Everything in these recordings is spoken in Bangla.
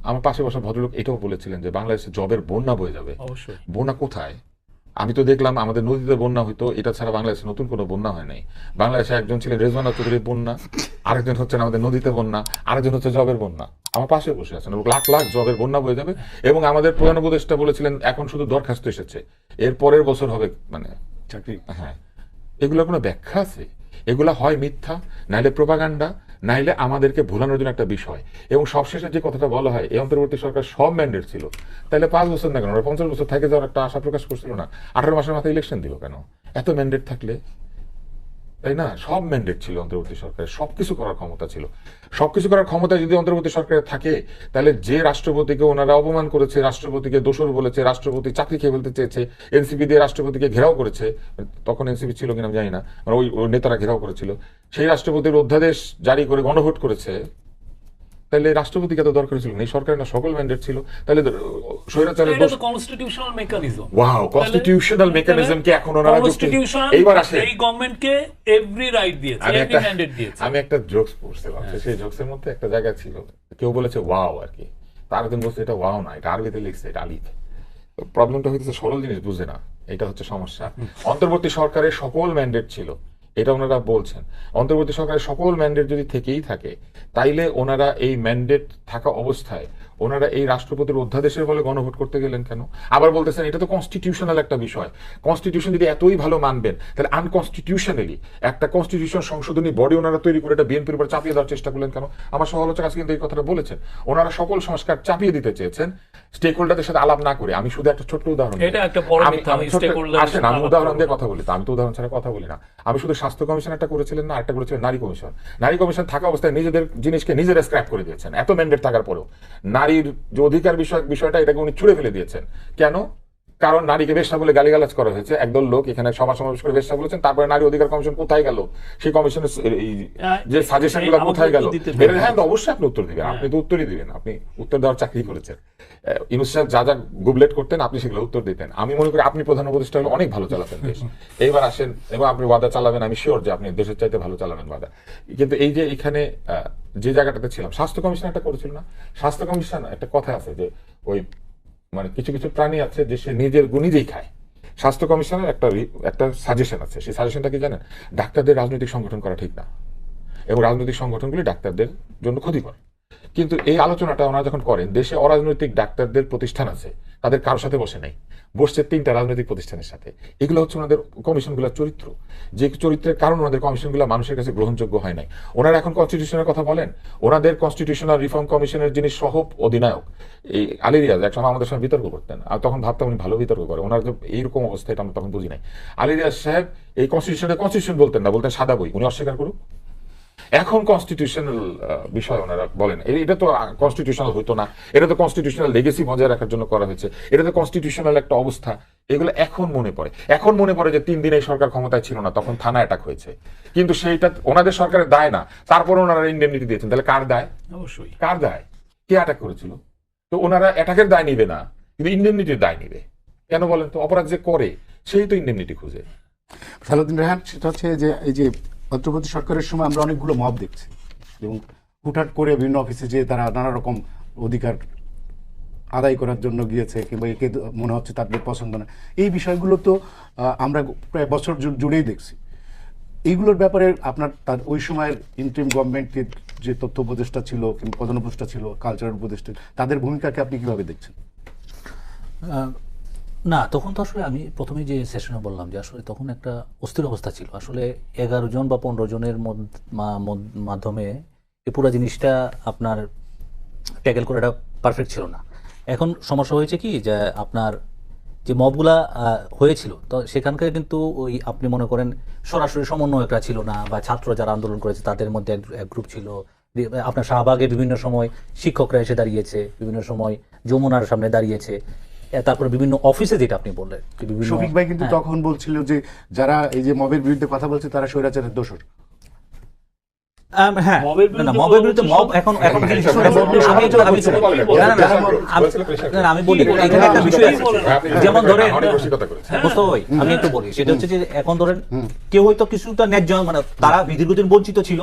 আমার পাশে বসা ভদ্রলোক এটাও বলেছিলেন যে বাংলাদেশে জবের বন্যা বয়ে যাবে। অবশ্যই। বন্যা কোথায়? আমি তো দেখলাম আমাদের নদীতে বন্যা হইতো, এটা ছাড়া বাংলাদেশে নতুন কোনো বন্যা হয় নাই। বাংলাদেশে একজন ছিলেন রেজওয়ানা চৌধুরীর বন্যা, আরেকজন হচ্ছেন আমাদের নদীতে বন্যা, আরেকজন হচ্ছে জবের বন্যা। আমার পাশে বসে আছেন, লাখ লাখ জবের বন্যা বয়ে যাবে। এবং আমাদের প্রধান উপদেষ্টা বলেছিলেন এখন শুধু দরখাস্ত এসেছে, এর পরের বছর হবে মানে চাকরি। হ্যাঁ, এগুলোর কোনো ব্যাখ্যা আছে? এগুলা হয় মিথ্যা, নাইলে প্রোপাগান্ডা, নাইলে আমাদেরকে ভুলানোর জন্য একটা বিষয়। এবং সবশেষে যে কথাটা বলা হয় এই অন্তর্বর্তী সরকার সব ম্যান্ডেট ছিল, তাহলে 5 বছর না কেন, ওরা 50 বছর থেকে যাওয়ার একটা আশা প্রকাশ করছিল না? 18 মাসের মাথায় ইলেকশন দিল কেন? এত ম্যান্ডেট থাকলে, তাই না? সব ম্যান্ডেট ছিল অন্তর্বর্তী সরকারের, সবকিছু করার ক্ষমতা ছিল। সবকিছু করার ক্ষমতা যদি অন্তর্বর্তী সরকারের থাকে, তাহলে যে রাষ্ট্রপতিকে ওনারা অপমান করেছে, রাষ্ট্রপতিকে দোষর বলেছে, রাষ্ট্রপতি চাকরি খেয়ে ফেলতে চেয়েছে, এনসিপি দিয়ে রাষ্ট্রপতিকে ঘেরাও করেছে, তখন এনসিপি ছিল কিনা আমি জানি না, মানে ওই নেতারা ঘেরাও করেছিল, সেই রাষ্ট্রপতির অধ্যাদেশ জারি করে গণভোট করেছে, তাহলে রাষ্ট্রপতিকে তো দরকার ছিল না? এই সরকারের না সকল ম্যান্ডেট ছিল, তাহলে স্বৈরাচারের এটা দোষ। তো constitutional mechanism. Wow, constitutional mechanism কি এখন ওনারা যুক্তি? কনস্টিটিউশন এইবার আসে, এই গভর্নমেন্টকে এভরি রাইট দিয়েছে, এভরি ম্যান্ডেট দিয়েছে। আমি একটা জোকস পড়ছিলাম, সেই জোকসের মধ্যে একটা জায়গা ছিল, কেউ বলেছে ওয়াও আর কি, তার একজন বলছে এটা ওয়াও না, এটা আরবিতে লিখছে, এটা আলিফ। প্রবলেমটা হইতেছে সরল জিনিস বুঝে না, এটা হচ্ছে সমস্যা। অন্তর্বর্তী সরকারের সকল ম্যান্ডেট ছিল, এটা ওনারা বলছেন। অন্তর্বর্তী সরকারের সকল ম্যান্ডেট যদি থেকেই থাকে, তাইলে ওনারা এই ম্যান্ডেট থাকা অবস্থায় ওনারা এই রাষ্ট্রপতির অধ্যাদেশের বলে গণভোট করতে গেলেন কেন? আবার বলতেছেন এটা তো কনস্টিটিউশনাল একটা বিষয়। কনস্টিটিউশন যদি এতই ভালো মানবেন, তাহলে আনকনস্টিটিউশনালি একটা কনস্টিটিউশন সংশোধনী বডি ওনারা তৈরি করে এটা বিএনপির উপর চাপিয়ে দেওয়ার চেষ্টা করলেন কেন? আমার সমালোচক আজকে কিন্তু এই কথাটা বলেছেন, ওনারা সকল সংস্কার চাপিয়ে দিতে চেয়েছেন স্টেক হোল্ডারদের সাথে আলাপ না করে। আমি শুধু একটা ছোট্ট উদাহরণ দিই। এটা একটা বড় আমি মিথ্যা, আমি স্টেক হোল্ডার আসেন আমি উদাহরণ দিয়ে কথা বলি, তো আমি তো উদাহরণ ছাড়া কথা বলি না। আমি শুধু স্বাস্থ্য কমিশন একটা করেছিলেন না, একটা করেছিলেন নারী কমিশন। নারী কমিশন থাকা অবস্থায় নিজেদের জিনিসকে নিজেরা স্ক্র্যাপ করে দিয়েছেন, এত ম্যান্ডেট থাকার পরেও। নারীর যে অধিকার বিষয়টা এটাকে উনি ছুড়ে ফেলে দিয়েছেন। কেন? কারণ নারীকে বেশ্যা বলে গালিগালাজ করা হয়েছে, একদল লোক এখানে সভা সমাবেশ করে বেশ্যা বলেছেন। তারপরে নারী অধিকার কমিশন কোথায় গেল? সেই কমিশনের যে সাজেশন গুলো কোথায় গেল? হ্যাঁ, অবশ্যই আপনি উত্তর দিবেন, আপনি তো উত্তরই দিবেন, আপনি উত্তর দেওয়ার চাকরি করেছেন। ইউনূস সাহেব যা যা গুবলেট করতেন আপনি সেগুলো উত্তর দিতেন। আমি মনে করি আপনি প্রধান উপদেষ্টা হলে অনেক ভালো চালাতেন দেশ। এইবার আসেন এবং আপনি ওয়াদা চালাবেন, আমি শিওর যে আপনি দেশের চাইতে ভালো চালাবেন ওয়াদা। কিন্তু এই যে এখানে যে জায়গাটাতে ছিলাম, স্বাস্থ্য কমিশন একটা করেছিল না? স্বাস্থ্য কমিশন একটা কথা আছে যে ওই মানে কিছু কিছু প্রাণী আছে যে সে নিজের নিজেই খায়। স্বাস্থ্য কমিশনের একটা সাজেশন আছে, সেই সাজেশনটা কি জানেন? ডাক্তারদের রাজনৈতিক সংগঠন করা ঠিক না, এবং রাজনৈতিক সংগঠনগুলি ডাক্তারদের জন্য ক্ষতিকর। কিন্তু এই আলোচনাটা ওনারা যখন করেন, দেশে অরাজনৈতিক ডাক্তারদের প্রতিষ্ঠান আছে, তাদের কারোর সাথে বসে নাই, বসছে 3টা রাজনৈতিক প্রতিষ্ঠানের সাথে। এগুলো হচ্ছে ওনাদের কমিশনগুলোর চরিত্র, যে চরিত্রের কারণ ওনাদের কমিশনগুলো মানুষের কাছে গ্রহণযোগ্য হয় নাই। ওনারা এখন কনস্টিটিউশনের কথা বলেন, ওনাদের কনস্টিটিউশনাল রিফর্ম কমিশনের যিনি সহ অধিনায়ক এই আলী রিয়াজ একসময় আমাদের সঙ্গে বিতর্ক করতেন, আর তখন ভাবতাম উনি ভালো বিতর্ক করে, ওনার যে এইরকম অবস্থা এটা আমরা তখন বুঝি নাই। আলী রিয়াজ সাহেব এই কনস্টিটিউশন বলতেন না, বলতেন সাদা বই, উনি অস্বীকার করুক। এখন কনস্টিটিউশনাল বিষয় ওনারা বলেন এটা তো কনস্টিটিউশনাল হতো না, এটা তো কনস্টিটিউশনাল লেগেসি বজায় রাখার জন্য করা হয়েছে, এটা তো কনস্টিটিউশনাল একটা অবস্থা। এগুলো এখন মনে পড়ে, এখন মনে পড়ে যে 3 দিন এই সরকার ক্ষমতায় ছিল না, তখন থানা অ্যাটাক হয়েছে, কিন্তু সেইটা ওনাদের সরকারের দায় না, তারপর ওনারা ইন্ডেমনিটি দিয়েছেন। তাহলে কার দায়? অবশ্যই কার দায়? কে অ্যাটাক করেছিল? তো ওনারা অ্যাটাকের দায় নিবে না, কিন্তু ইন্ডেমনিটির দায় নিবে কেন বলেন তো? অপরাধ যে করে সেই তো ইন্ডেমনিটি খুঁজে। সালাউদ্দিন রায়হান, সেটা হচ্ছে যে এই যে অন্তর্বর্তী সরকারের সময় আমরা অনেকগুলো মব দেখছি, এবং হুটহাট করে বিভিন্ন অফিসে যেয়ে তারা নানা রকম অধিকার আদায় করার জন্য গিয়েছে, কিংবা একে মনে হচ্ছে তাদের পছন্দ না। এই বিষয়গুলো তো আমরা প্রায় বছর জুড়েই দেখছি। এইগুলোর ব্যাপারে আপনার ওই সময়ের ইন্টারিম গভর্নমেন্টের যে তথ্য উপদেষ্টা ছিল কিংবা প্রধান উপদেষ্টা ছিল, কালচারাল উপদেষ্টা, তাদের ভূমিকাকে আপনি কিভাবে দেখছেন? না, তখন তো আসলে আমি প্রথমে যে সেশনে বললাম যে আসলে তখন একটা অস্থির অবস্থা ছিল। আসলে 11 জন বা 15 জনের মাধ্যমে এই পুরো জিনিসটা আপনার ট্যাকেল করাটা পারফেক্ট ছিল না। এখন সমস্যা হয়েছে কি যে আপনার যে মবগুলা হয়েছিল, তো সেখানকার কিন্তু ওই আপনি মনে করেন সরাসরি সমন্বয়করা ছিল না, বা ছাত্র যারা আন্দোলন করেছে তাদের মধ্যে এক গ্রুপ ছিল। আপনার শাহবাগে বিভিন্ন সময় শিক্ষকরা এসে দাঁড়িয়েছে, বিভিন্ন সময় যমুনার সামনে দাঁড়িয়েছে, তারপরে বিভিন্ন অফিসে, যেটা আপনি বললেন শফিক ভাই কিন্তু তখন বলছিল যে যারা এই যে মবের বিরুদ্ধে কথা বলছে তারা স্বৈরাচারের দোষর। হ্যাঁ, মবের না, না, বিরুদ্ধে মবের বিরুদ্ধে মব এখন এখন হ্যাঁ, জিনিসটা হ্যাঁ, হলো, হ্যাঁ, আমি একটু- আমি হ্যাঁ, একটু- বলেন, না, না, না, বলেন, আমি- বলেছিল pressure না, না, আমি বলি কি বলেন? এখানে একটা বিষয় আছে। আপনি যেমন ধরেন অনেক রসিকতা করেছেন। বুঝতে হয়, আমি একটু বলি সেটা হচ্ছে যে এখন ধরেন কেউ হয়তো কিছুটা ন্যায্য মানে তারা দীর্ঘদিন বঞ্চিত ছিল,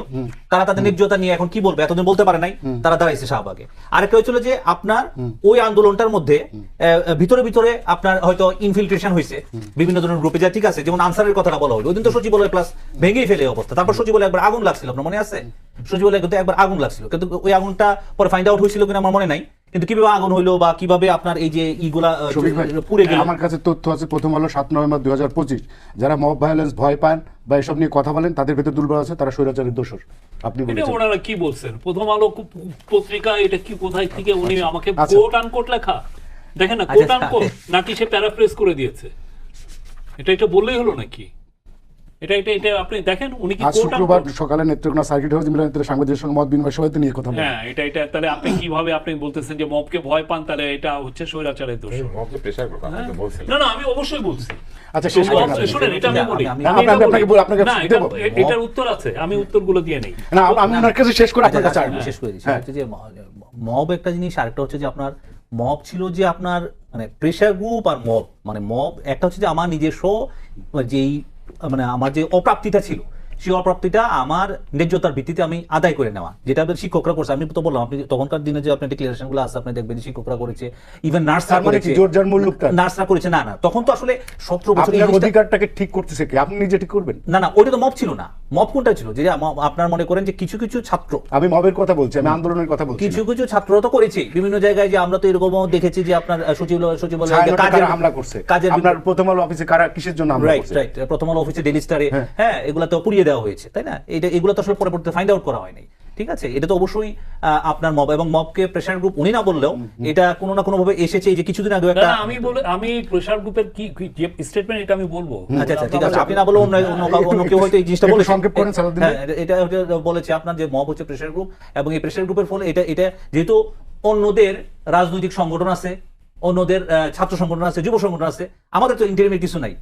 তারা তাদের ন্যায্যতা নিয়ে এখন কি বলবে এতদিন বলতে পারে নাই, তারা দাঁড়াইছে শাহবাগে। আরেকটা হচ্ছিল যে আপনার ওই আন্দোলনটার মধ্যে ভিতরে ভিতরে আপনার হয়তো ইনফিলট্রেশন হয়েছে বিভিন্ন ধরনের গ্রুপে, যা ঠিক আছে, যেমন আনসারের কথাটা বলা হলো, ওই দিন তো সচিবালয় প্লাস ভেঙেই ফেলে অবস্থা। তারপর সচিবালয় একবার আগুন লাগছিল, আপনার মনে আছে? সচিবালয় কিন্তু একবার আগুন লাগছিল, কিন্তু ওই আগুনটা পরে ফাইন্ড আউট হয়েছিল কিনা আমার মনে নাই, কিন্তু কিভাবে আগুন হইলো বা কিভাবে আপনার এই যে ইগুলা শফিক ভাই, পুড়ে গেল। আমার কাছে তথ্য আছে, প্রথম আলো 7 নভেম্বর 2025, যারা মব ভায়োলেন্স ভয় পান বা এসব নিয়ে কথা বলেন তাদের ভেতর দুর্বল আছে, তারা স্বৈরাচারের দোষর। আপনি এটা বলেছেন ওনারা কি বলছেন? প্রথম আলো পত্রিকা এটা কি কোথায় থেকে উনি আমাকে আচ্ছা। কোট আনকোট লেখা দেখেন না, আচ্ছা, কোট আনকোট নাকি সে প্যারাফ্রেজ করে দিয়েছে? এটা বললেই হলো নাকি? এটা আপনি দেখেন উনি কি আজ কোট শুক্রবার আনকোট? সকালে নেত্রকোনা সার্কিট হাউস মিলনায়তনে সাংবাদিকদের সঙ্গে মত বিনিময় সভায় তিনি এই কথা বলেন। হ্যাঁ, এটা তাহলে আপনি কিভাবে আপনি বলতেছেন যে মবকে ভয় পান, তাহলে এটা হচ্ছে স্বৈরাচারের দোষ? মব যে pressure group, আমি তো বলছিলাম। না, আমি অবশ্যই বলছি। আচ্ছা, শেষ করেন আপনি। শুনেন, এটা আমি বলি। আমি- আমি এটা আপনাকে বলি। আপনাকে না, এটা- দেবো। এটার উত্তর আছে, আমি উত্তরগুলো দিয়ে নেই। না, আমি ওনার কাছে শেষ করে আপনার কাছে আচ্ছা, আসবো। আমি শেষ করে দিচ্ছি। হ্যাঁ। হচ্ছে যে মব একটা জিনিস, আরেকটা হচ্ছে যে আপনার মব ছিল যে আপনার মানে প্রেশার গ্রুপ আর মব, মানে মব একটা হচ্ছে যে আমার নিজস্ব যেই মানে আমার যে অপ্রাপ্তিটা ছিল, সেই অপ্রাপ্তিটা আমার ন্যায্যতার ভিত্তিতে আমি আদায় করে নেওয়া, যেটা শিক্ষকরা করছে। আমি তো বললাম, আপনি তখনকার দিনে যে আপনার ডিক্লারেশন গুলো আছে আপনি দেখবেন যে শিক্ষকরা করেছে, ইভেন নার্সরা তার মানে কি করেছে, জোর যার মুল্লুক তার? নার্সরা করেছে। না না, তখন তো আসলে 17 বছর এই আপনার জিনিসটা- অধিকারটাকে ঠিক করতেছে কি? আপনি নিজে ঠিক করবেন? না না, ওইটা তো মব ছিল না। মব কোনটা ছিল? যে আপনার মনে করেন যে কিছু কিছু ছাত্র, আমি মবের কথা বলছি, আমি আন্দোলনের কথা বলছি। কিছু কিছু ছাত্র তো করেছে বিভিন্ন জায়গায়, যে আমরা তো এরকম দেখেছি যে আপনার সচিবালয় ছায়ানটে কারা হামলা করছে? কাজের আপনার প্রথম আলো অফিসে কারা কিসের জন্য হামলা রাইট করছে? রাইট, প্রথম আলো অফিসে, ডেইলি স্টারে, হ্যাঁ, এগুলা তো পুড়িয়ে দেওয়া হয়েছে, তাই না? এগুলো তো আসলে পরবর্তীতে ফাইন্ড আউট করা হয়নি। ঠিক আছে, এটা তো অবশ্যই আপনার মব এবং মবকে প্রেশার গ্রুপ উনি না বললেও এটা কোনো না কোনো ভাবে এসেছে। এই যে কিছুদিন আগে না, একটা, না, আমি প্রেশার গ্রুপের কি যে স্টেটমেন্ট, এটা আমি বলবো। আচ্ছা আচ্ছা, ঠিক আছে, আপনি না বলে অন্য কেউ হয়তো এই জিনিসটা একটু বলেছে। সংক্ষেপ করেন, সালাউদ্দিন ভাই। হ্যাঁ, এটা বলেছে আপনার যে মব হচ্ছে প্রেশার গ্রুপ, এবং এই প্রেশার গ্রুপের ফলে এটা যেহেতু অন্যদের রাজনৈতিক সংগঠন আছে, অন্যদের ছাত্র সংগঠন আছে, যুব সংগঠন আছে, আমাদের তো ইন্টারমিডিয়েট কিছু নাই।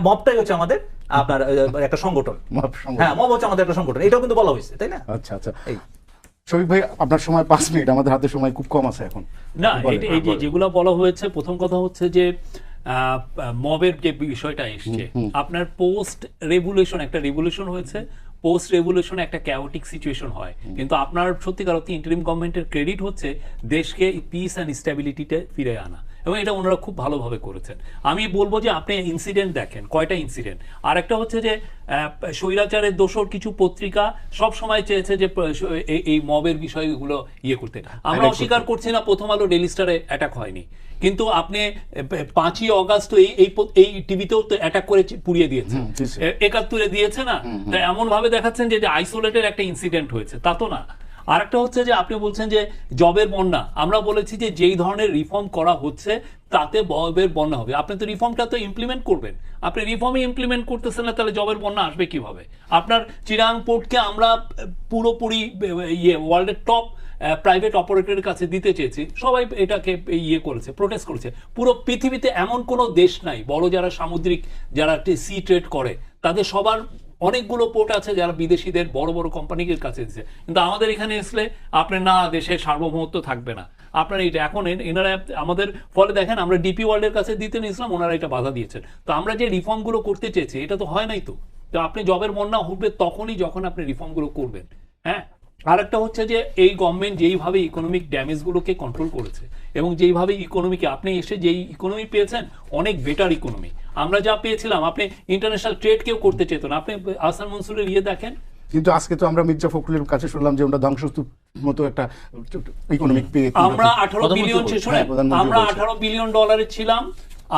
মবটাই হচ্ছে আমাদের আপনার একটা সংগঠন। মব সংগঠন। হ্যাঁ, মব হচ্ছে আমাদের একটা সংগঠন, এটাও কিন্তু বলা হয়েছে, তাই না? আচ্ছা আচ্ছা, এই শফিক ভাই, আপনার সময় 5 মিনিট, আমাদের হাতে সময় খুব কম আছে এখন। না, বলেন। এই যে যেগুলো বলা হয়েছে, প্রথম কথা হচ্ছে যে মবের যে বিষয়টা এসছে, আপনার পোস্ট রেভুলেশন, একটা রেভুলেশন হয়েছে, পোস্ট রেভুলেশন একটা ক্যাওটিক সিচুয়েশন হয়, কিন্তু আপনার সত্যিকার অর্থে ইন্টারিম গভর্নমেন্টের ক্রেডিট হচ্ছে দেশকে পিস অ্যান্ড স্ট্যাবিলিটিতে ফিরে আনা, এবং এটা ওনারা খুব ভালোভাবে করেছেন। আমি বলবো যে আপনি ইনসিডেন্ট দেখেন, কয়টা ইনসিডেন্ট। আর একটা হচ্ছে যে স্বৈরাচারের দোসর কিছু পত্রিকা সব সময় চেয়েছে যে এই মবের বিষয়গুলো ইয়ে করতে। আমরা অস্বীকার করছি না প্রথম আলো ডেইলি স্টারে অ্যাটাক হয়নি, কিন্তু আপনি 5ই অগাস্ট এই টিভিতেও তো অ্যাটাক করে পুড়িয়ে দিয়েছে, 71-এ দিয়েছে না? তাই এমন ভাবে দেখাচ্ছেন যে আইসোলেটেড একটা ইনসিডেন্ট হয়েছে, তা তো না। আরেকটা হচ্ছে যে আপনি বলছেন যে জবের বন্যা, আমরা বলেছি যে যেই ধরনের রিফর্ম করা হচ্ছে তাতে জবের বন্যা হবে। আপনি তো রিফর্মটা তো ইমপ্লিমেন্ট করবেন, আপনি রিফর্মই ইমপ্লিমেন্ট করতেছেন না, তাহলে জবের বন্যা আসবে কিভাবে? আপনার চিরাং পোর্টকে আমরা পুরোপুরি ওয়ার্ল্ডের টপ প্রাইভেট অপারেটরের কাছে দিতে চেয়েছি, সবাই এটাকে করেছে, প্রোটেস্ট করেছে। পুরো পৃথিবীতে এমন কোনো দেশ নাই বড় যারা সামুদ্রিক, যারা সি ট্রেড করে, তাদের সবার অনেকগুলো পোর্ট আছে যারা বিদেশিদের বড় বড় কোম্পানির কাছে দিচ্ছে, কিন্তু আমাদের এখানে আসলে আপনার না, দেশের সার্বভৌমত্ব থাকবে না আপনার। এইটা এখন এনারা আমাদের ফলে দেখেন, আমরা ডিপি ওয়ার্ল্ডের কাছে দিতে নিয়েছিলাম, ওনারা এটা বাধা দিয়েছেন। তো আমরা যে রিফর্মগুলো করতে চেয়েছি এটা তো হয় নাই। তো আপনি জবের বন্যা হবে তখনই যখন আপনি রিফর্মগুলো করবেন। হ্যাঁ, আরেকটা হচ্ছে যে এই গভর্নমেন্ট যেইভাবে ইকোনমিক ড্যামেজগুলোকে কন্ট্রোল করেছে, এবং যেইভাবে ইকোনমিকে আপনি এসে যেই ইকোনমি পেয়েছেন, অনেক বেটার ইকোনমি। আমরা যা পেয়েছিলাম, আপনি ইন্টারন্যাশনাল ট্রেড কেউ করতে চেত না। আপনি আহসান মনসুরের দেখেন, কিন্তু আজকে তো আমরা মির্জা ফখরুলের কাছে শুনলাম যে ওটা ধ্বংসস্তূপ মতো একটা ইকোনমিক পে। আমরা 18 বিলিয়ন, আমরা 18 বিলিয়ন ডলারের ছিলাম,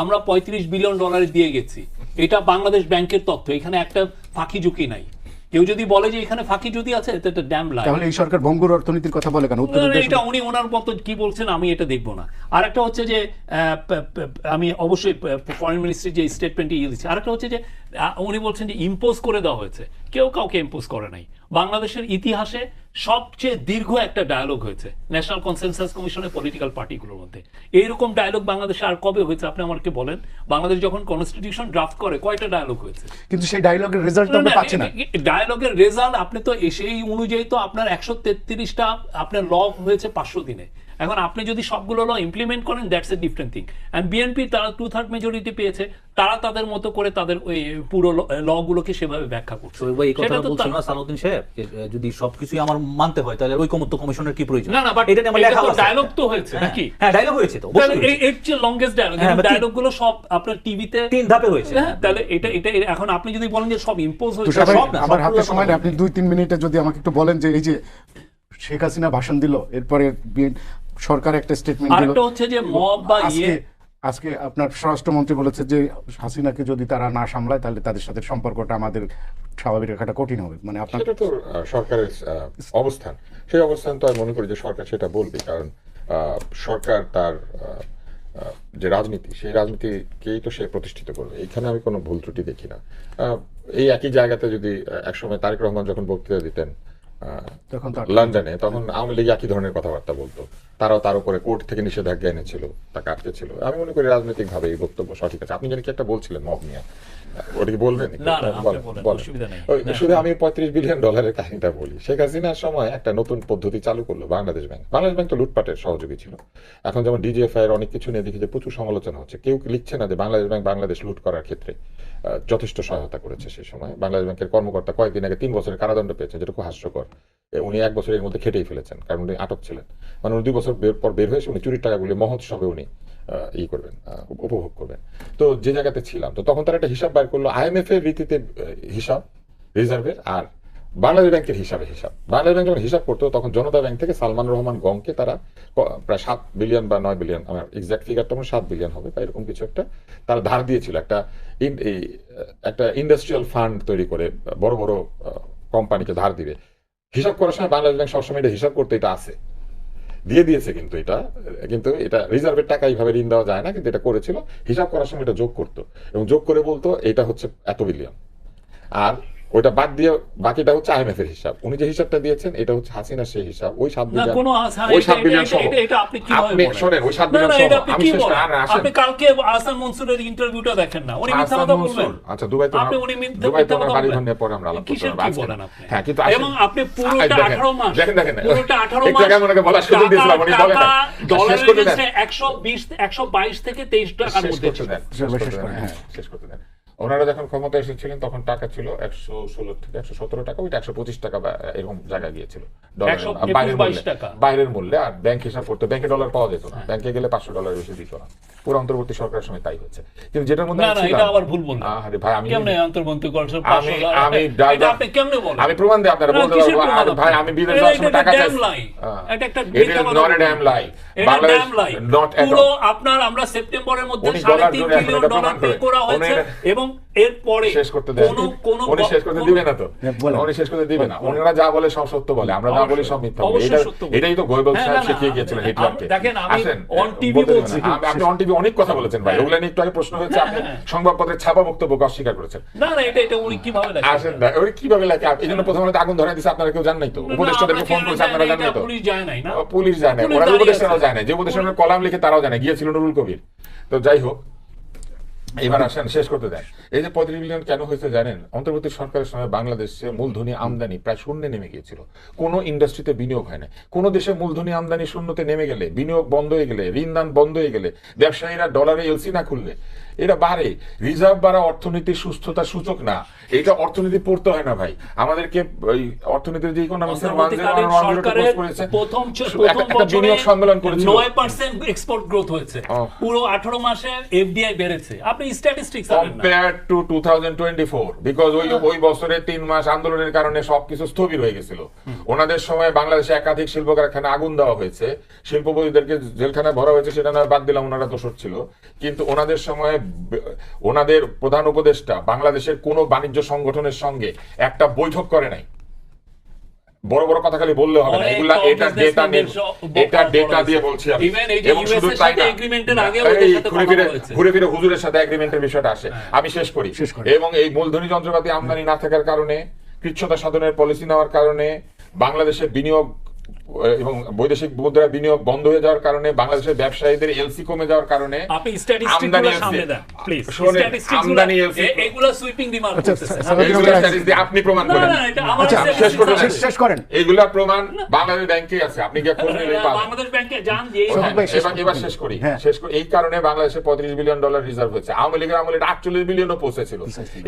আমরা 35 বিলিয়ন ডলারে দিয়ে গেছি। এটা বাংলাদেশ ব্যাংকের তথ্য, এখানে একটা ফাঁকি ঝুঁকি নাই। কেউ যদি বলে যে এখানে ফাঁকি ঝুঁকি আছে, এটা একটা ড্যাম লাই। তাহলে এই সরকার ভঙ্গুর অর্থনীতির কথা বলে কেন? এটা উনি ওনার মতো কি বলছেন, আমি এটা দেখবো না। আর একটা হচ্ছে যে আমি অবশ্যই ফরেন মিনিস্ট্রি যে স্টেটমেন্টটি দিচ্ছি। আরেকটা হচ্ছে যে উনি বলছেন যে ইম্পোজ করে দেওয়া হয়েছে। কেউ কাউকে ইম্পোজ করে নাই। বাংলাদেশের ইতিহাসে সবচেয়ে দীর্ঘ একটা ডায়ালগ হয়েছে ন্যাশনাল কনসেনসাস কমিশনের পলিটিক্যাল পার্টিগুলোর মধ্যে। এইরকম ডায়ালগ বাংলাদেশে আর কবে হয়েছে আপনি আমাকে বলেন? বাংলাদেশ যখন কনস্টিটিউশন ড্রাফট করে কয়টা ডায়ালগ হয়েছে? কিন্তু সেই ডায়লগের রেজাল্ট আমরা পাচ্ছি না। ডায়ালগের রেজাল্ট আপনি তো সেই অনুযায়ী তো আপনার 133টা আপনার ল হয়েছে 500 দিনে। এখন আপনি যদি সবগুলো ল ইমপ্লিমেন্ট করেন, that's a different thing. And BNP তারা 2/3 মেজরিটি পেয়েছে, তারা তাদের মতো করে তাদের ওই পুরো ল গুলোকে সেভাবে ব্যাখ্যা করছে। তো এই সেটা কথাটা তো বলছেন না সালাউদ্দিন সাহেব, যে যদি সবকিছুই আমার মানতে হয় তাহলে ঐকমত্য কমিশনের কি প্রয়োজন? না বাট এটা আমার লেখা আছে, ডায়ালগ তো হয়েছে নাকি? হ্যাঁ ডায়লগ হয়েছে তো, তাহলে অবশ্যই হয়েছে। এর চেয়ে লংগেস্ট ডায়ালগ, হ্যাঁ, but ডায়ালগ গুলো সব আপনার টিভিতে 3 ধাপে হয়েছে। হ্যাঁ, তাহলে এটা এখন আপনি যদি বলেন যে সব ইম্পোজ হয়েছে, তুষার ভাই, সব না, আমার হাতে সবগুলো সময় নেই, আপনি 2-3 মিনিটে যদি আমাকে একটু বলেন যে এই যে শেখ হাসিনা ভাষণ দিল, এরপরে সরকার একটা স্টেটমেন্ট দিল, আরেকটা হচ্ছে যে মব বা আজকে আপনার স্বরাষ্ট্রমন্ত্রী বলেছে যে হাসিনাকে যদি তারা না সামলায় তাহলে তাদের সাথে সম্পর্কটা আমাদের স্বাভাবিক রাখাটা কঠিন হবে। মানে আপনার সেটা তো সরকারের অবস্থান, সেই অবস্থান তো আমি মনে করি যে সরকার সেটা বলবে, কারণ সরকার তার যে রাজনীতি, সেই রাজনীতিকেই তো সে প্রতিষ্ঠিত করবে। এখানে আমি কোনো ভুল ত্রুটি দেখি না। এই একই জায়গাতে যদি একসময় তারেক রহমান যখন বক্তৃতা দিতেন তখন তো লন্ডনে, তখন আওয়ামী লীগ একই ধরনের কথাবার্তা বলতো, তারাও তার উপরে কোর্ট থেকে নিষেধাজ্ঞা এনেছিল, তাকে আটকে ছিল। আমি মনে করি রাজনৈতিক ভাবে এই বক্তব্য সঠিক আছে। আপনি জানি কি একটা বলছিলেন মব নিয়ে, ওটা কি বলবেন? না, আপনি বলেন, অসুবিধা নেই। শুধু আমি $35 বিলিয়ন কাহিনীটা বলি। শেখ হাসিনার সময় একটা নতুন পদ্ধতি চালু করলো বাংলাদেশ ব্যাংক। বাংলাদেশ ব্যাংক তো লুটপাটের সহযোগী ছিল। এখন যেমন ডিজিএফআই এর অনেক কিছু নিয়ে দেখি যে প্রচুর সমালোচনা হচ্ছে। কেউ লিখছে না যে বাংলাদেশ ব্যাংক বাংলাদেশ লুট করার ক্ষেত্রে যথেষ্ট সহায়তা করেছে। সেই সময় বাংলাদেশ ব্যাংকের কর্মকর্তা কয়েকদিন আগে 3 বছরের কারাদণ্ড পেয়েছেন, যেটা খুব হাস্যকর। উনি 1 বছরের মধ্যে খেটেই ফেলেছেন, কারণ উনি আটক ছিলেন। মানে উনি 2 বছর পর বের হয়েছে, উনি চুরির টাকাগুলি মহোৎসবে উনি করবেন, উপভোগ করবেন। তো যে জায়গাতে ছিলাম, তো তখন তারা একটা হিসাব বাইর করলো, IMF এর রীতিতে হিসাব রিজার্ভের, আর বাংলাদেশ ব্যাংকের হিসাব। বাংলাদেশ ব্যাংক যখন হিসাব করতো, তখন জনতা ব্যাংক থেকে সালমান রহমান গংকে তারা প্রায় 7 বিলিয়ন বা 9 বিলিয়ন, আমার এক্সাক্ট ফিগারটা 7 বিলিয়ন হবে বা এরকম কিছু একটা, তারা ধার দিয়েছিল একটা ইন্ডাস্ট্রিয়াল ফান্ড তৈরি করে বড় বড় কোম্পানিকে ধার দিবে। হিসাব করার সময় বাংলাদেশ ব্যাংক সবসময় এটা হিসাব করতে এটা আছে, দিয়ে দিয়েছে, কিন্তু এটা রিজার্ভের টাকা এইভাবে ঋণ দেওয়া যায় না, কিন্তু এটা করেছিল। হিসাব করার সময় এটা যোগ করতো এবং যোগ করে বলতো এটা হচ্ছে এত বিলিয়ন, আর ওইটা বাদ দিয়ে বাকিটা হচ্ছে IMF এর হিসাব। উনি যে হিসাবটা দিয়েছেন এটা হচ্ছে হাসিনার সেই হিসাব। ওই 7 বিলিয়ন, ওই 7 বিলিয়ন সহ এটা আপনি কিভাবে বলেন? শোনেন, ওই 7 বিলিয়ন সহ আমি শেষ না, আপনি কালকে আহসান মনসুরের ইন্টারভিউটা দেখেন না, উনি মিথ্যা কথা বলবেন। আচ্ছা, দুবাইতে পরে আমরা আলাপ করব। হ্যাঁ, কিন্তু এবং আপনি পুরোটা 18 মাস দেখেন পুরোটা 18 মাস একটু মনে বলার সুযোগ দিয়েছিলাম, উনি বলেন না, ডলারের কাছে 122 থেকে 23 টাকার মধ্যে শেষ করতে দেন। ওনারা যখন ক্ষমতা এসেছিলেন তখন টাকা ছিল 116 থেকে 117 টাকা, ওইটা 125 টাকা বা এরকম জায়গায় গিয়েছিল বাইরের মূল্যে। আর ব্যাংক হিসাব করতে ব্যাংকে ডলার পাওয়া যেত না, ব্যাংকে গেলে $500 বেশি দিত না। পুরো অন্তর্বর্তী সরকারের সময় তাই হচ্ছে। কিন্তু যেটার মধ্যে আরে ভাই, আমি প্রমাণ দিই আপনারা বলতে পারবো। ভাই, আমি বিদেশ যাওয়ার সময় টাকা চাইছি, আমরা সেপ্টেম্বরের মধ্যে $3.5 বিলিয়ন পে করা হয়েছে এবং এরপরে শেষ করতে দেন। উনি শেষ করতে দিবে না তো, উনি শেষ করতে দিবে না। ওনারা যা বলে সব সত্য বলে, আমরা যা বলি সব মিথ্যা বলি। এটাই তো গোয়েবল সাহেব শিখিয়ে গিয়েছিলেন হিটলারকে। আসেন, অন টিভি বলছি, আপনি অন টিভি অনেক কথা বলেছেন ভাই, ওগুলা নিয়ে একটু আগে প্রশ্ন হয়েছে, আপনি সংবাদপত্রের ছাপা বক্তব্যকে অস্বীকার করেছেন। না এটা উনি কিভাবে লেখেন? আসেন না, উনি কিভাবে লেখে, এইজন্য প্রথমে আগুন ধরে দিয়েছে, আপনারা কেউ জানেন নাই তো? উপদেষ্টাদেরকে ফোন করেছে, আপনারা জানেন তো? পুলিশ যায় নাই না, পুলিশ যায় না, ওরা উপদেষ্টারাও যায় না, যে উপদেষ্টারা কলাম লিখে তারাও যায় না, গিয়েছিল নুরুল কবির। তো যাই হোক, এবার আসেন, শেষ করতে দেন। এই যে 35 বিলিয়ন কেন হয়েছে জানেন? অন্তর্বর্তী সরকারের সময় বাংলাদেশে মূলধনী আমদানি প্রায় শূন্যে নেমে গিয়েছিল, কোনো ইন্ডাস্ট্রিতে বিনিয়োগ হয় না। কোনো দেশে মূলধনী আমদানি শূন্যতে নেমে গেলে, বিনিয়োগ বন্ধ হয়ে গেলে, ঋণদান বন্ধ হয়ে গেলে, ব্যবসায়ীরা ডলারে এলসি না খুললে এটা বাড়ে। রিজার্ভ বাড়া অর্থনীতির সুস্থতার সূচক না, এটা অর্থনীতি পড়তে হয় না ভাই। আমাদেরকে ওই অর্থনীতির যে ইকোনমিক্সের প্রথম বিনিয়োগ সম্মেলন করেছিল, 9% এক্সপোর্ট গ্রোথ হয়েছে, পুরো 18 মাসে এফডিআই বেড়েছে। আপনি স্ট্যাটিস্টিক্স কম্পেয়ার টু 2024, বিকজ ওই বছরে 3 মাস আন্দোলনের কারণে সবকিছু স্থবির হয়ে গেছিল। ওনাদের সময় বাংলাদেশে একাধিক শিল্প কারখানা আগুন দেওয়া হয়েছে, শিল্পপতিদেরকে জেলখানায় ভরা হয়েছে, সেটা না বাদ দিলাম, ওনারা দোষর ছিল। কিন্তু ওনাদের সময় ওনাদের প্রধান উপদেষ্টা বাংলাদেশের কোন বাণিজ্য সংগঠনের সঙ্গে একটা বৈঠক করে নাই, বড় বড় কথা খালি বললে হবে না, অনেক এগুলা কম এটা businessman ডেটা দের ডেটা বলা দিয়ে হয়েছে। বলছি আমি। Even এই যে এবং US শুধু এর তাই সাথে না, agreement এর আগে এই ওদের সাথে ঘুরে কথা ফিরে হয়েছে। ঘুরে ফিরে হুজুরের সাথে এগ্রিমেন্টের বিষয়টা আসে। আমি শেষ করি। এবং এই মূলধনী যন্ত্রপাতি আমদানি না থাকার কারণে, কৃচ্ছ্রতা সাধনের পলিসি নেওয়ার কারণে, বাংলাদেশের বিনিয়োগ এবং বৈদেশিক মুদ্রা বিনিয়োগ বন্ধ হয়ে যাওয়ার কারণে, বাংলাদেশের ব্যবসায়ীদের এলসি কমে যাওয়ার কারণে, আপনি স্ট্যাটিস্টিক্স আমদানি গুলো সামনে দেন প্লিজ। শোনেন, স্ট্যাটিস্টিক্স আমদানি এলসি এগুলো সুইপিং রিমার্ক আচ্ছা, করতেছেন। স্যার, এইগুলো statistics আপনি প্রমাণ না করেন। না এটা আমার আচ্ছা, শেষ করতে দেন। শেষ করেন। এইগুলা প্রমাণ বাংলাদেশ ব্যাংকে আছে, আপনি গিয়ে খোঁজ নিলেই পাবেন। বাংলাদেশ ব্যাংকে যান যে সব ভাই, শেষ এবার শেষ করি। হ্যাঁ। শেষ করি। এই কারণে বাংলাদেশে $35 বিলিয়ন রিজার্ভ হয়েছে। আওয়ামী লীগের আমলে এটা 48 বিলিয়নও পৌঁছেছিল।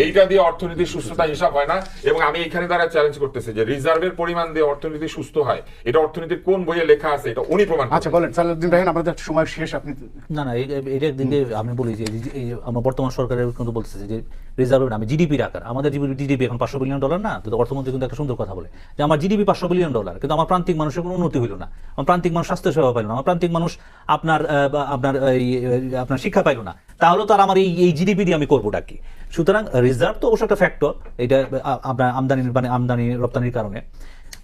এইটা দিয়ে অর্থনীতির সুস্থতা হিসাব হয় না। এবং আমি এখানে দ্বারা চ্যালেঞ্জ করতেছি যে রিজার্ভের পরিমাণ দিয়ে অর্থনীতি সুস্থ হয়, এটা অর্থনীতির কোন বইয়ে লেখা আছে এটা উনি প্রমাণ আচ্ছা করবেন। বলেন সালাউদ্দিন রায়হান, আমাদের সময় শেষ, আপনি না না এটা একদিকে আমি বলি যে এই আমরা বর্তমান সরকারের কিন্তু বলতেছে যে রিজার্ভ আমি জিডিপির আকার, আমাদের জিডিপি এখন $500 বিলিয়ন না, তো অর্থমন্ত্রী কিন্তু একটা সুন্দর কথা বলে যে আমার জিডিপি $500 বিলিয়ন, কিন্তু আমার প্রান্তিক মানুষের কোনো উন্নতি হইল না, আমার প্রান্তিক মানুষ স্বাস্থ্য সেবা পাইল না, আমার প্রান্তিক মানুষ আপনার আপনার শিক্ষা পাইল না, তাহলে তো আর আমার এই জিডিপি দিয়ে আমি করবোটা কি? সুতরাং রিজার্ভ তো অবশ্যই একটা ফ্যাক্টর, এটা আপনার আমদানি রপ্তানির কারণে।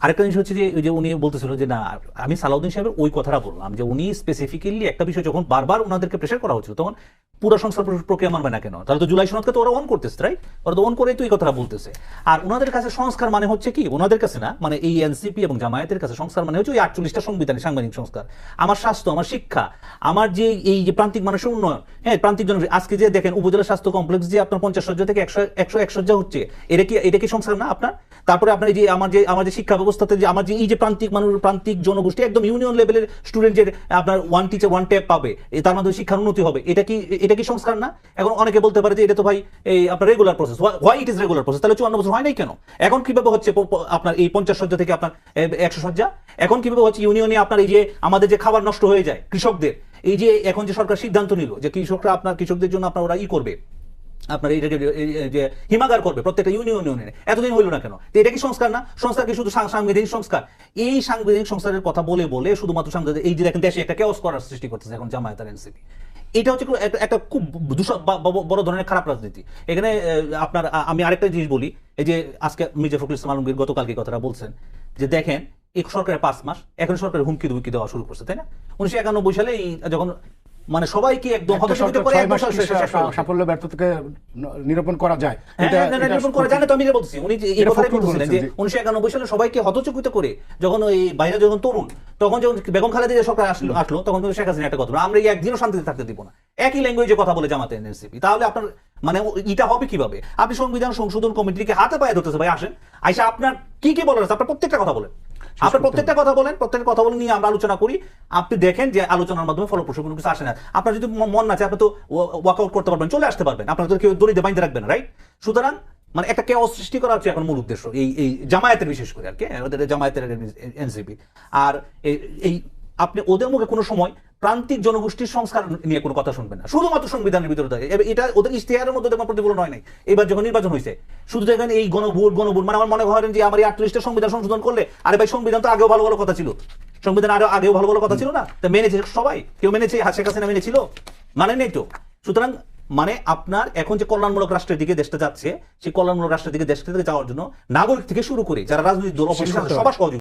আরেকটা জিনিস হচ্ছে যে ওই যে উনি বলতেছিল যে না, আমি সালাউদ্দিন সাহেবের ওই কথাটা বললাম যে উনি স্পেসিফিক্যালি একটা বিষয় যখন বারবার ওনাদেরকে প্রেশার করা হচ্ছিল, তখন পুরো সংস্কার প্রক্রিয়া মানবে না কেন? তাহলে তো জুলাই সনদকে তো ওরা অন করতেছে, রাইট? ওরা তো অন করেই তো এই কথাটা বলতেছে। আর ওনাদের কাছে সংস্কার মানে হচ্ছে কি, ওনাদের কাছে না, মানে এই এনসিপি এবং জামায়াতের কাছে সংস্কার মানে হচ্ছে ওই 48টা সংবিধানের সাংবিধানিক সংস্কার। আমার স্বাস্থ্য, আমার শিক্ষা, আমার যে এই যে প্রান্তিক মানুষের উন্নয়ন, হ্যাঁ প্রান্তিক জন, আজকে যে দেখেন উপজেলা স্বাস্থ্য কমপ্লেক্স যে আপনার 50 শয্যা থেকে 101 শয্যা হচ্ছে, এটা কি সংস্কার না আপনার? তারপরে আপনার এই যে আমার যে শিক্ষা ব্যবস্থাতে যে আমার যে এই যে প্রান্তিক মানুষ, প্রান্তিক জনগোষ্ঠী একদম ইউনিয়ন লেভেলের স্টুডেন্ট যে আপনার ওয়ান টিচার ওয়ান ট্যাব পাবে, তার মাধ্যমে শিক্ষার উন্নতি হবে, এটা কি সংস্কার না? এখন অনেকে বলতে পারে যে এটা তো ভাই এই আপনার regular process. Why it is regular process? তাহলে 54 বছর হয় নাই কেন? এখন কিভাবে হচ্ছে আপনার এই 50 শয্যা থেকে আপনার 100 শয্যা? এখন কিভাবে হচ্ছে ইউনিয়নে আপনার এই যে আমাদের যে খাবার নষ্ট হয়ে যায় কৃষকদের, এই যে এখন যে সরকার সিদ্ধান্ত নিল যে কৃষকদের জন্য আপনার ওরা করবে, আপনার এই যে হিমাগার করবে প্রত্যেকটা ইউনিয়নে, এতদিন হইল না কেন? তো এটা কি সংস্কার না? সংস্কার কি শুধু সাংবিধানিক সংস্কার? এই সাংবিধানিক সংস্কারের কথা বলে বলে শুধুমাত্র সাংবিধানিক, এই যে দেখেন দেশে একটা কেওস করার সৃষ্টি করতেছে এখন জামায়াত আর এনসিপি। এটা হচ্ছে একটা খুব বড় ধরনের খারাপ রাজনীতি এখানে। আপনার আমি আরেকটা জিনিস বলি, এই যে আজকে মির্জা ফখরুল ইসলাম আলমগীর গতকালকে কথাটা বলছেন যে দেখেন এই সরকারের 5 মাস এখন সরকারের হুমকি দুমকি দেওয়া শুরু করছে, তাই না? 1991 সালে যখন মানে সবাইকে একদম হতচকিত করে সাফল্য ব্যর্থতাকে নিরূপণ করা যায়, নিরূপণ করা যায় না, তো আমি বলছি উনি এই কথাই বলছিলেন যে 1991 সালে সবাইকে হতচকিত করে যখন ওই বাইরে যখন তরুণ, তখন যখন বেগম খালেদা জিয়া সরকার আসলো তখন কিন্তু শেখ হাসিনা একটা কথা, আমরা এই একদিনও শান্তিতে থাকতে দিব না, একই ল্যাঙ্গুয়েজে কথা বলে জামাতে এনসিপি। তাহলে আপনার মানে এটা হবে কিভাবে? আপনি সংবিধান সংশোধন কমিটিকে হাতে পায়ে ধরতেছে, ভাই আসেন আইসা আপনার কি বলার আছে আপনার প্রত্যেকটা কথা বলেন, আপনার প্রত্যেকটা কথা বলেন নিয়ে আমরা আলোচনা করি। আপনি দেখেন যে আলোচনার মাধ্যমে ফলপ্রসূ কোনো কিছু আসে না। আপনার যদি মন না চায় আপনি তো ওয়ার্কআউট করতে পারবেন, চলে আসতে পারবেন, আপনার তো কেউ দড়িতে বাইন্ধে রাখবেন, রাইট? সুতরাং মানে একটা কেওস সৃষ্টি করা হচ্ছে এখন মূল উদ্দেশ্য এই জামায়াতের, বিশেষ করে আর কি ওদের জামায়াতের এনসিপি। আর এই আপনি ওদের মুখে কোনো সময় প্রান্তিক জনগোষ্ঠীর সংস্কার নিয়ে কোনো কথা শুনবেন না, শুধুমাত্র সংবিধানের ভিতরে থাকে। এটা ওদের ইশতেহারের মধ্যে দেখুন প্রতিফলন হয় নাই। এবার যখন নির্বাচন হয়েছে শুধু দেখেন এই গণভোট মানে আমার মনে করেন যে আমার এই 48টা সংবিধান সংশোধন করলে, আরে ভাই সংবিধান তো আগেও ভালো ভালো কথা ছিল, সংবিধান আগেও ভালো ভালো কথা ছিল না, তা মেনেছে সবাই, কেউ মেনেছে? শেখ হাসিনা মেনেছিল? মানে নেই তো। সুতরাং মানে আপনার এখন যে কল্যাণমূলক রাষ্ট্রের দিকে দেশটা যাচ্ছে, সেই কল্যাণমূলক রাষ্ট্রের দিকে দেশটা যাওয়ার জন্য নাগরিক থেকে শুরু করে যারা রাজনৈতিক দল অপোজিশন সবার সহযোগিতা